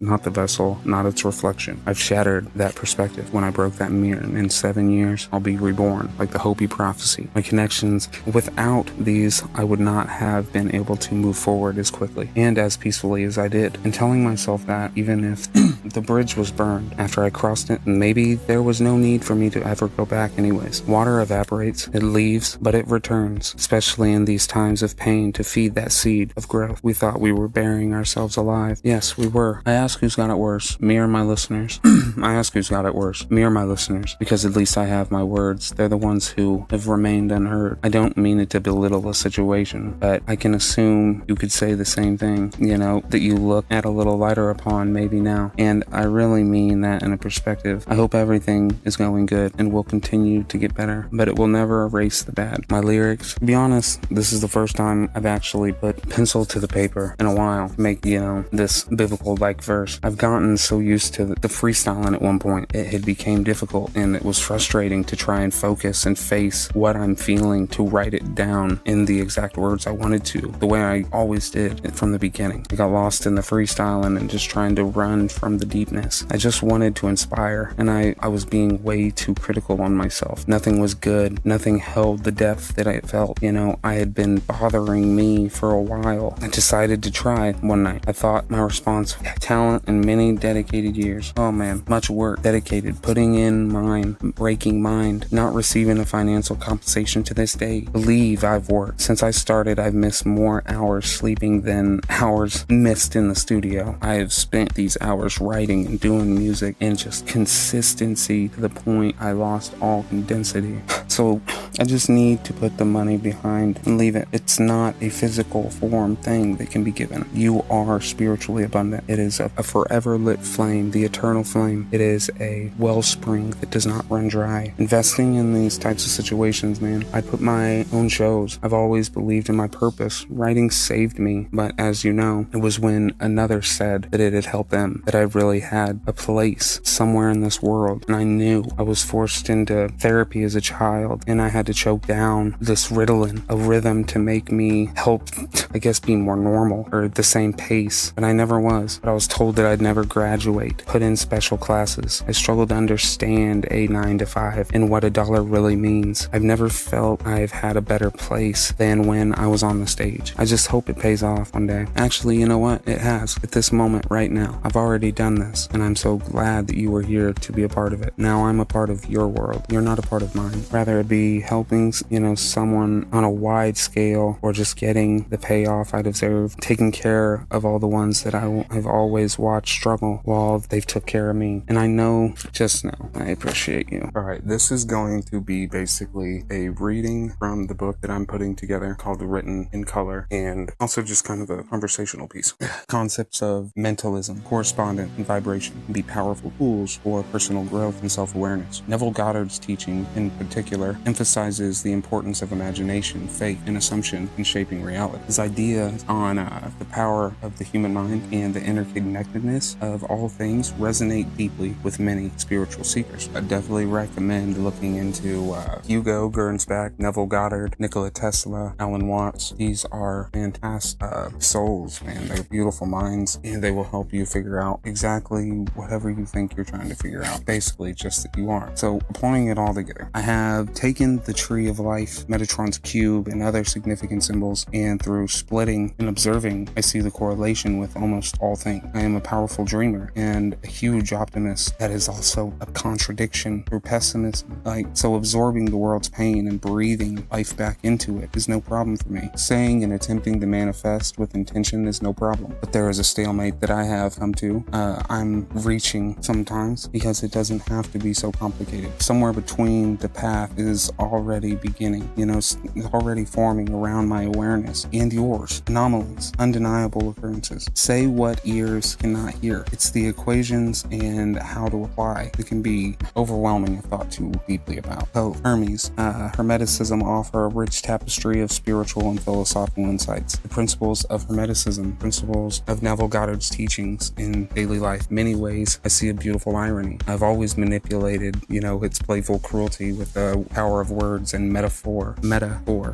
not the vessel, not its reflection. I've shattered that perspective when I broke that mirror. In 7 years, I'll be reborn, like the Hopi prophecy. My connections, without these, I would not have been able to move forward as quickly and as peacefully as I did. And telling myself that even if the bridge was burned after I crossed it, maybe there was no need for me to ever go back anyways. Water evaporates, it leaves, but it returns, especially in these times of pain, to feed that seed of growth. We thought we were burying ourselves alive. Yes, we were. I ask who's got it worse, me or my listeners? I ask who's got it worse, me or my listeners, because at least I have my words. They're the ones who have remained unheard. I don't mean it to belittle a situation, but I can assume you could say the same thing, that you look at a little lighter upon maybe now. And I really mean that in a perspective. I hope everything is going good and will continue to get better, but it will never erase the bad. My lyrics, to be honest, this is the first time I've actually put pencil to the paper in a while to make, this biblical-like verse. I've gotten so used to the freestyling at one point, it had became difficult and it was frustrating to try and focus and face what I'm feeling, to write it down in the exact words I wanted to, the way I always did from the beginning. I got lost in the freestyling and just trying to run from the deepness. I just wanted to inspire, and I was being way too critical on myself. Nothing was good. Nothing held the depth that I felt. I had been bothering me for a while. I decided to try one night. I thought my response, talent and many dedicated years. Oh man, much work, dedicated, putting in mine, breaking mind, not receiving a financial compensation to this day. Believe I've worked. Since I started, I've missed more hours sleeping than hours missed in the studio. I have spent these hours writing and doing music, and just consistency to the point I lost all condensity. So I just need to put the money behind and leave it. It's not a physical form thing that can be given. You are spiritually abundant. It is a forever lit flame, the eternal flame. It is a wellspring that does not run dry. Investing in these types of situations, man, I put my own shows. I've always believed in my purpose. Writing saved me, but as you know, it was when another said that it had helped them that I really had a place somewhere in this world. And I knew I was forced into therapy as a child, and I had to choke down this Ritalin, a rhythm to make me help, I guess, be more normal or the same pace. But I never was. But I was told that I'd never graduate, put in special classes. I struggled to understand a 9 to 5 and what a dollar really means. I've never felt I've had a better place than when I was on the stage. I just hope it pays off one day. Actually, you know what? It has. At this moment right now, I've already done this, and I'm so glad that you were here to be a part of it. Now I'm a part of your world. You're not a part of mine. Rather it be helping, someone on a wide scale, or just getting the payoff I deserve, taking care of all the ones that I've always watched struggle while they've took care of me. And I know, just know, I appreciate you. All right, this is going to be basically a reading from the book that I'm putting together called Written in Color, and also just kind of a conversational piece. Concepts of mentalism, correspondent, and vibration can be powerful tools for personal growth and self-awareness. Neville Goddard's teaching, in particular, emphasizes the importance of imagination, faith, and assumption in shaping reality. His idea on the power of the human mind and the interconnectedness of all things resonate deeply with many spiritual seekers. I definitely recommend looking into Hugo Gernsback, Neville Goddard, Nikola Tesla, Alan Watts. These are fantastic souls, man. They're beautiful minds, and they will help you figure out exactly whatever you think you're trying to figure out. Basically, just that you are. So, applying it all together, I have taken the Tree of Life, Metatron's cube, and other significant symbols, and through splitting and observing, I see the correlation with almost all things. I am a powerful dreamer and a huge optimist that is also a contradiction through pessimism. So absorbing the world's pain and breathing life back into it is no problem for me. Saying and attempting to manifest with intention is no problem. But there is a stalemate that I have come to. I'm reaching sometimes because it doesn't have to be so complicated. Somewhere between the path is already beginning, it's already forming around my awareness and yours. Anomalies, undeniable occurrences. Say what ears cannot hear. It's the equations and how to apply that can be overwhelming if thought too deeply about. So, Hermes, Hermeticism offer a rich tapestry of spiritual and philosophical insights. The principles of Hermeticism, principles of Neville Goddard's teachings in daily life. Many ways, I see a beautiful irony. I've always manipulated, its playful cruelty with power of words and metaphor,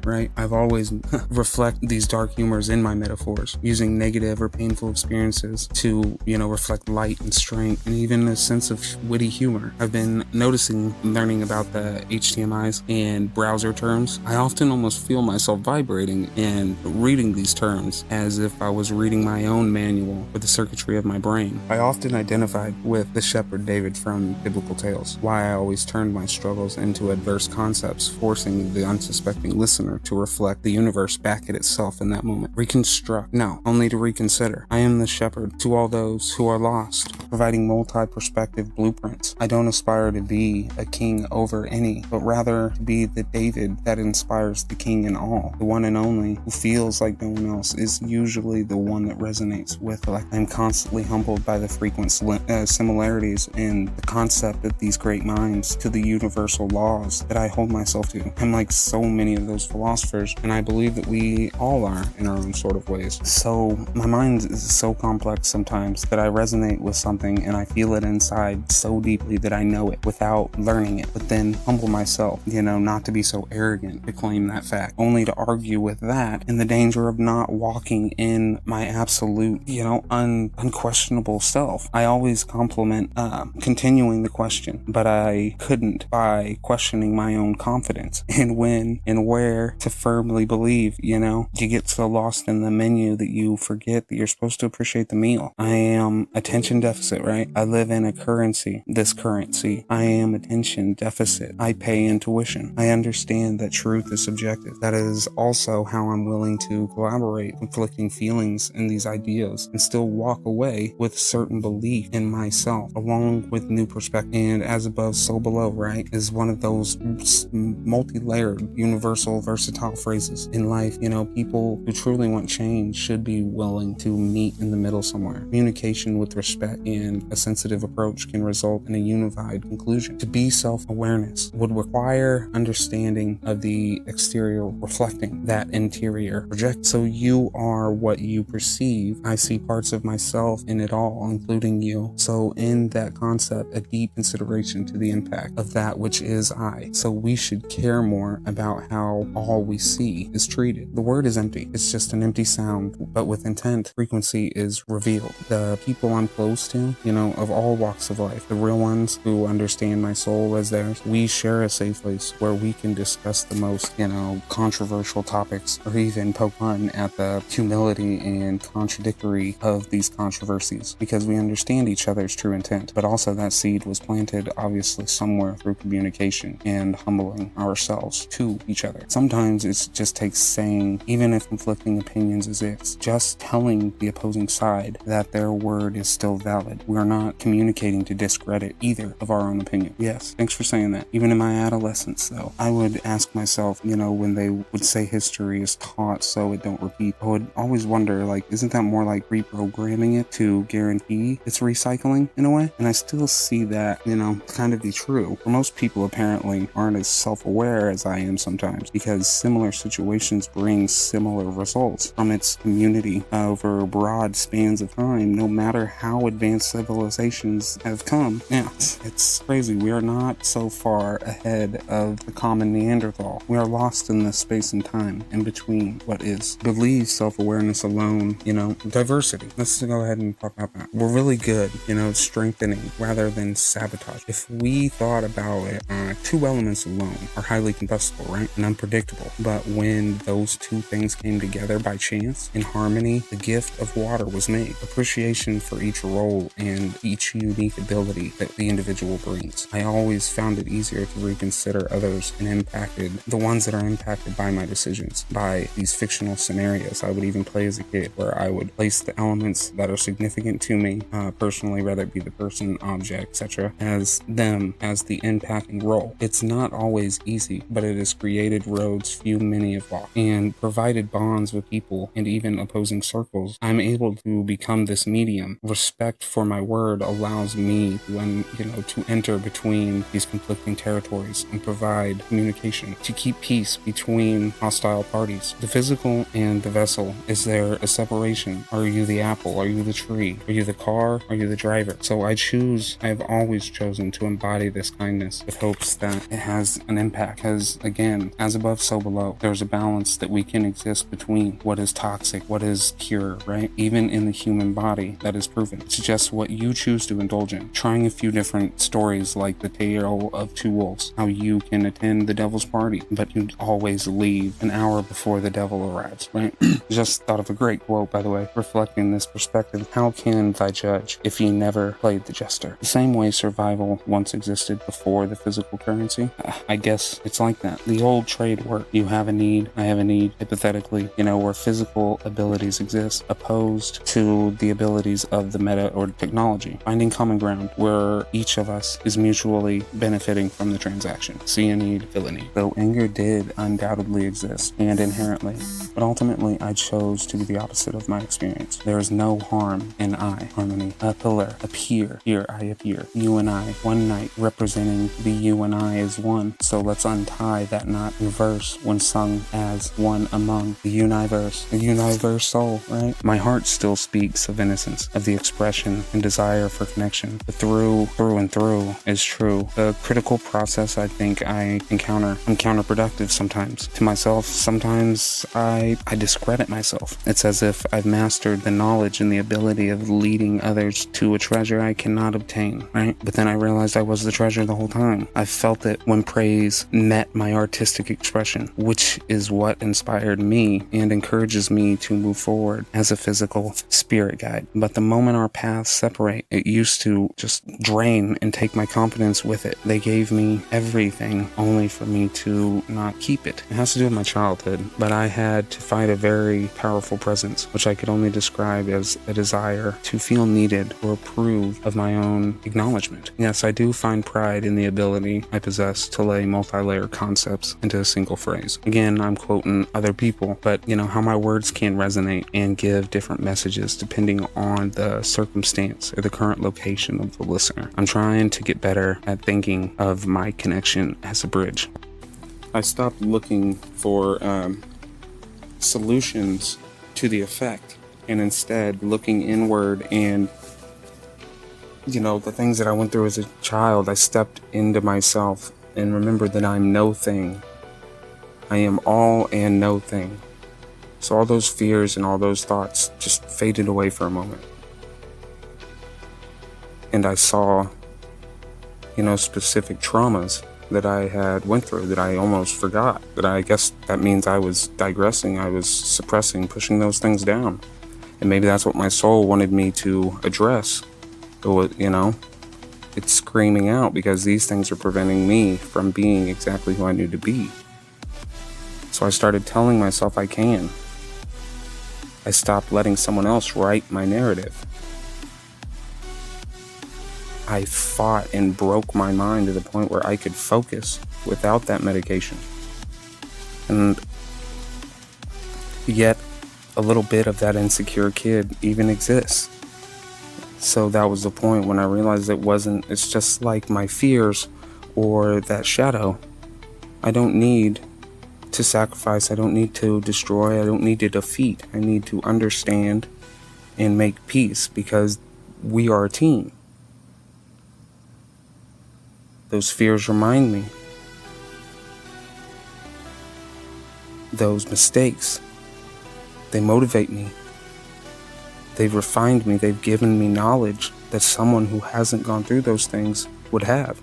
right? I've always reflect these dark humors in my metaphors, using negative or painful experiences to, reflect light and strength and even a sense of witty humor. I've been noticing, learning about the HTMIs and browser terms. I often almost feel myself vibrating and reading these terms as if I was reading my own manual for the circuitry of my brain. I often identified with the shepherd David from biblical tales, why I always turned my struggles into adverse concepts, forcing the unsuspecting listener to reflect the universe back at itself in that moment. Reconstruct, no, only to reconsider. I am the shepherd to all those who are lost, providing multi-perspective blueprints. I don't aspire to be a king over any, but rather to be the David that inspires the king in all, the one and only, who feels like no one else is usually the one that resonates with. Like, I'm constantly humbled by the frequent similarities in the concept of these great minds to the universal laws that I hold myself to. I'm like so many of those philosophers, and I believe that we all are in our own sort of ways. So my mind is so complex sometimes that I resonate with something and I feel it inside so deeply that I know it without learning it, but then humble myself, not to be so arrogant to claim that fact, only to argue with that in the danger of not walking in my absolute, unquestionable self. I always compliment continuing the question, but I couldn't by questioning my own confidence in when and where to firmly believe. You get so lost in the menu that you forget that you're supposed to appreciate the meal. I am attention deficit, right? I live in this currency. I am attention deficit. I pay intuition. I understand that truth is subjective. That is also how I'm willing to collaborate conflicting feelings in these ideas and still walk away with certain belief in myself, along with new perspective. And as above, so below, right, is one of those multi-layered, universal, versatile phrases in life. People who truly want change should be willing to meet in the middle somewhere. Communication with respect and a sensitive approach can result in a unified conclusion. To be self-awareness would require understanding of the exterior reflecting that interior project. So you are what you perceive. I see parts of myself in it all, including you. So in that concept, a deep consideration to the impact of that which is I. So we should care more about how all we see is treated. The word is empty. It's just an empty sound, but with intent, frequency is revealed. The people I'm close to, of all walks of life, the real ones who understand my soul as theirs, we share a safe place where we can discuss the most, controversial topics, or even poke fun at the humility and contradictory of these controversies, because we understand each other's true intent. But also that seed was planted obviously somewhere through communication and humbling ourselves to each other. Sometimes it just takes saying, even if conflicting opinions exist, just telling the opposing side that their word is still valid. We are not communicating to discredit either of our own opinion. Yes, thanks for saying that. Even in my adolescence, though, I would ask myself, when they would say history is taught so it don't repeat, I would always wonder, isn't that more like reprogramming it to guarantee it's recycling in a way? And I still see that, kind of be true. For most people, apparently, aren't as self-aware as I am sometimes, because similar situations bring similar results from its community over broad spans of time, no matter how advanced civilizations have come. Yeah, it's crazy. We are not so far ahead of the common Neanderthal. We are lost in the space and time in between what is. Believe self-awareness alone, diversity. Let's go ahead and talk about that. We're really good, strengthening rather than sabotage. If we thought about it, two elements alone are highly combustible, right? And unpredictable. But when those two things came together by chance, in harmony, the gift of water was made. Appreciation for each role and each unique ability that the individual brings. I always found it easier to reconsider others and the ones that are impacted by my decisions, by these fictional scenarios I would even play as a kid, where I would place the elements that are significant to me personally, whether it be the person, object, etc., as them as the impacting role. It's not always easy, but it has created roads few many have walked and provided bonds with people and even opposing circles. I'm able to become this medium. Respect for my word allows me to enter between these conflicting territories and provide communication to keep peace between hostile parties. The physical and the vessel. Is there a separation? Are you the apple? Are you the tree? Are you the car? Are you the driver? So I've always chosen to embody this kindness with hopes that has an impact, because again, as above, so below. There's a balance that we can exist between what is toxic, what is pure, right? Even in the human body, that is proven. It's just what you choose to indulge in. Trying a few different stories like the tale of two wolves, how you can attend the devil's party, but you always leave an hour before the devil arrives, right? Just thought of a great quote, by the way, reflecting this perspective. How can thy judge if he never played the jester? The same way survival once existed before the physical currency, I guess it's like that. The old trade worked. You have a need, I have a need, hypothetically, where physical abilities exist, opposed to the abilities of the meta or technology. Finding common ground where each of us is mutually benefiting from the transaction. See a need, fill a need. Though anger did undoubtedly exist, and inherently, but ultimately I chose to be the opposite of my experience. There is no harm in I, harmony. A pillar, appear, here I appear. You and I, one night, representing the you and I as one. So let's untie that knot, reverse when sung as one among the universe. The universe soul, right? My heart still speaks of innocence, of the expression and desire for connection. But through and through is true. The critical process I think I encounter, I'm counterproductive sometimes to myself. Sometimes I discredit myself. It's as if I've mastered the knowledge and the ability of leading others to a treasure I cannot obtain, right? But then I realized I was the treasure the whole time. I felt it when praise met my artistic expression, which is what inspired me and encourages me to move forward as a physical spirit guide. But the moment our paths separate, it used to just drain and take my confidence with it. They gave me everything only for me to not keep it. It has to do with my childhood, but I had to fight a very powerful presence, which I could only describe as a desire to feel needed or approve of my own acknowledgement. Yes, I do find pride in the ability I possess to lay multi-layer concepts into a single phrase. Again, I'm quoting other people, but how my words can resonate and give different messages depending on the circumstance or the current location of the listener. I'm trying to get better at thinking of my connection as a bridge. I stopped looking for solutions to the effect, and instead looking inward and the things that I went through as a child. I stepped into myself and remembered that I'm no thing. I am all and no thing. So all those fears and all those thoughts just faded away for a moment. And I saw, specific traumas that I had went through that I almost forgot. That I guess that means I was digressing, I was suppressing, pushing those things down. And maybe that's what my soul wanted me to address. It's screaming out because these things are preventing me from being exactly who I knew to be. So I started telling myself I can. I stopped letting someone else write my narrative. I fought and broke my mind to the point where I could focus without that medication. And yet, a little bit of that insecure kid even exists. So that was the point when I realized it's just like my fears or that shadow. I don't need to sacrifice, I don't need to destroy, I don't need to defeat. I need to understand and make peace because we are a team. Those fears remind me. Those mistakes, they motivate me. They've refined me. They've given me knowledge that someone who hasn't gone through those things would have.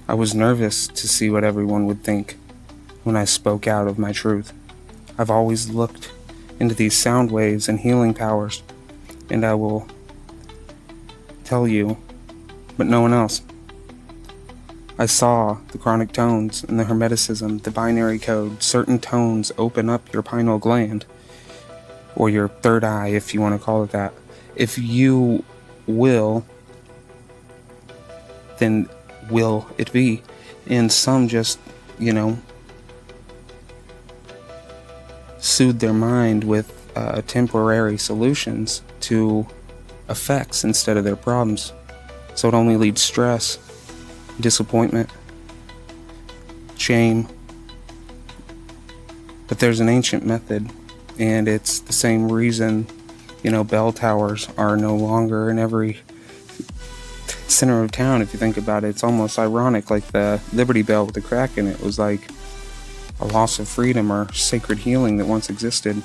I was nervous to see what everyone would think when I spoke out of my truth. I've always looked into these sound waves and healing powers, and I will tell you, but no one else. I saw the chronic tones and the hermeticism, the binary code. Certain tones open up your pineal gland, or your third eye, if you want to call it that. If you will, then will it be. And some just, soothe their mind with temporary solutions to effects instead of their problems. So it only leads stress, disappointment, shame. But there's an ancient method, and it's the same reason, bell towers are no longer in every center of town. If you think about it, it's almost ironic, like the Liberty Bell with the crack in it was like a loss of freedom or sacred healing that once existed.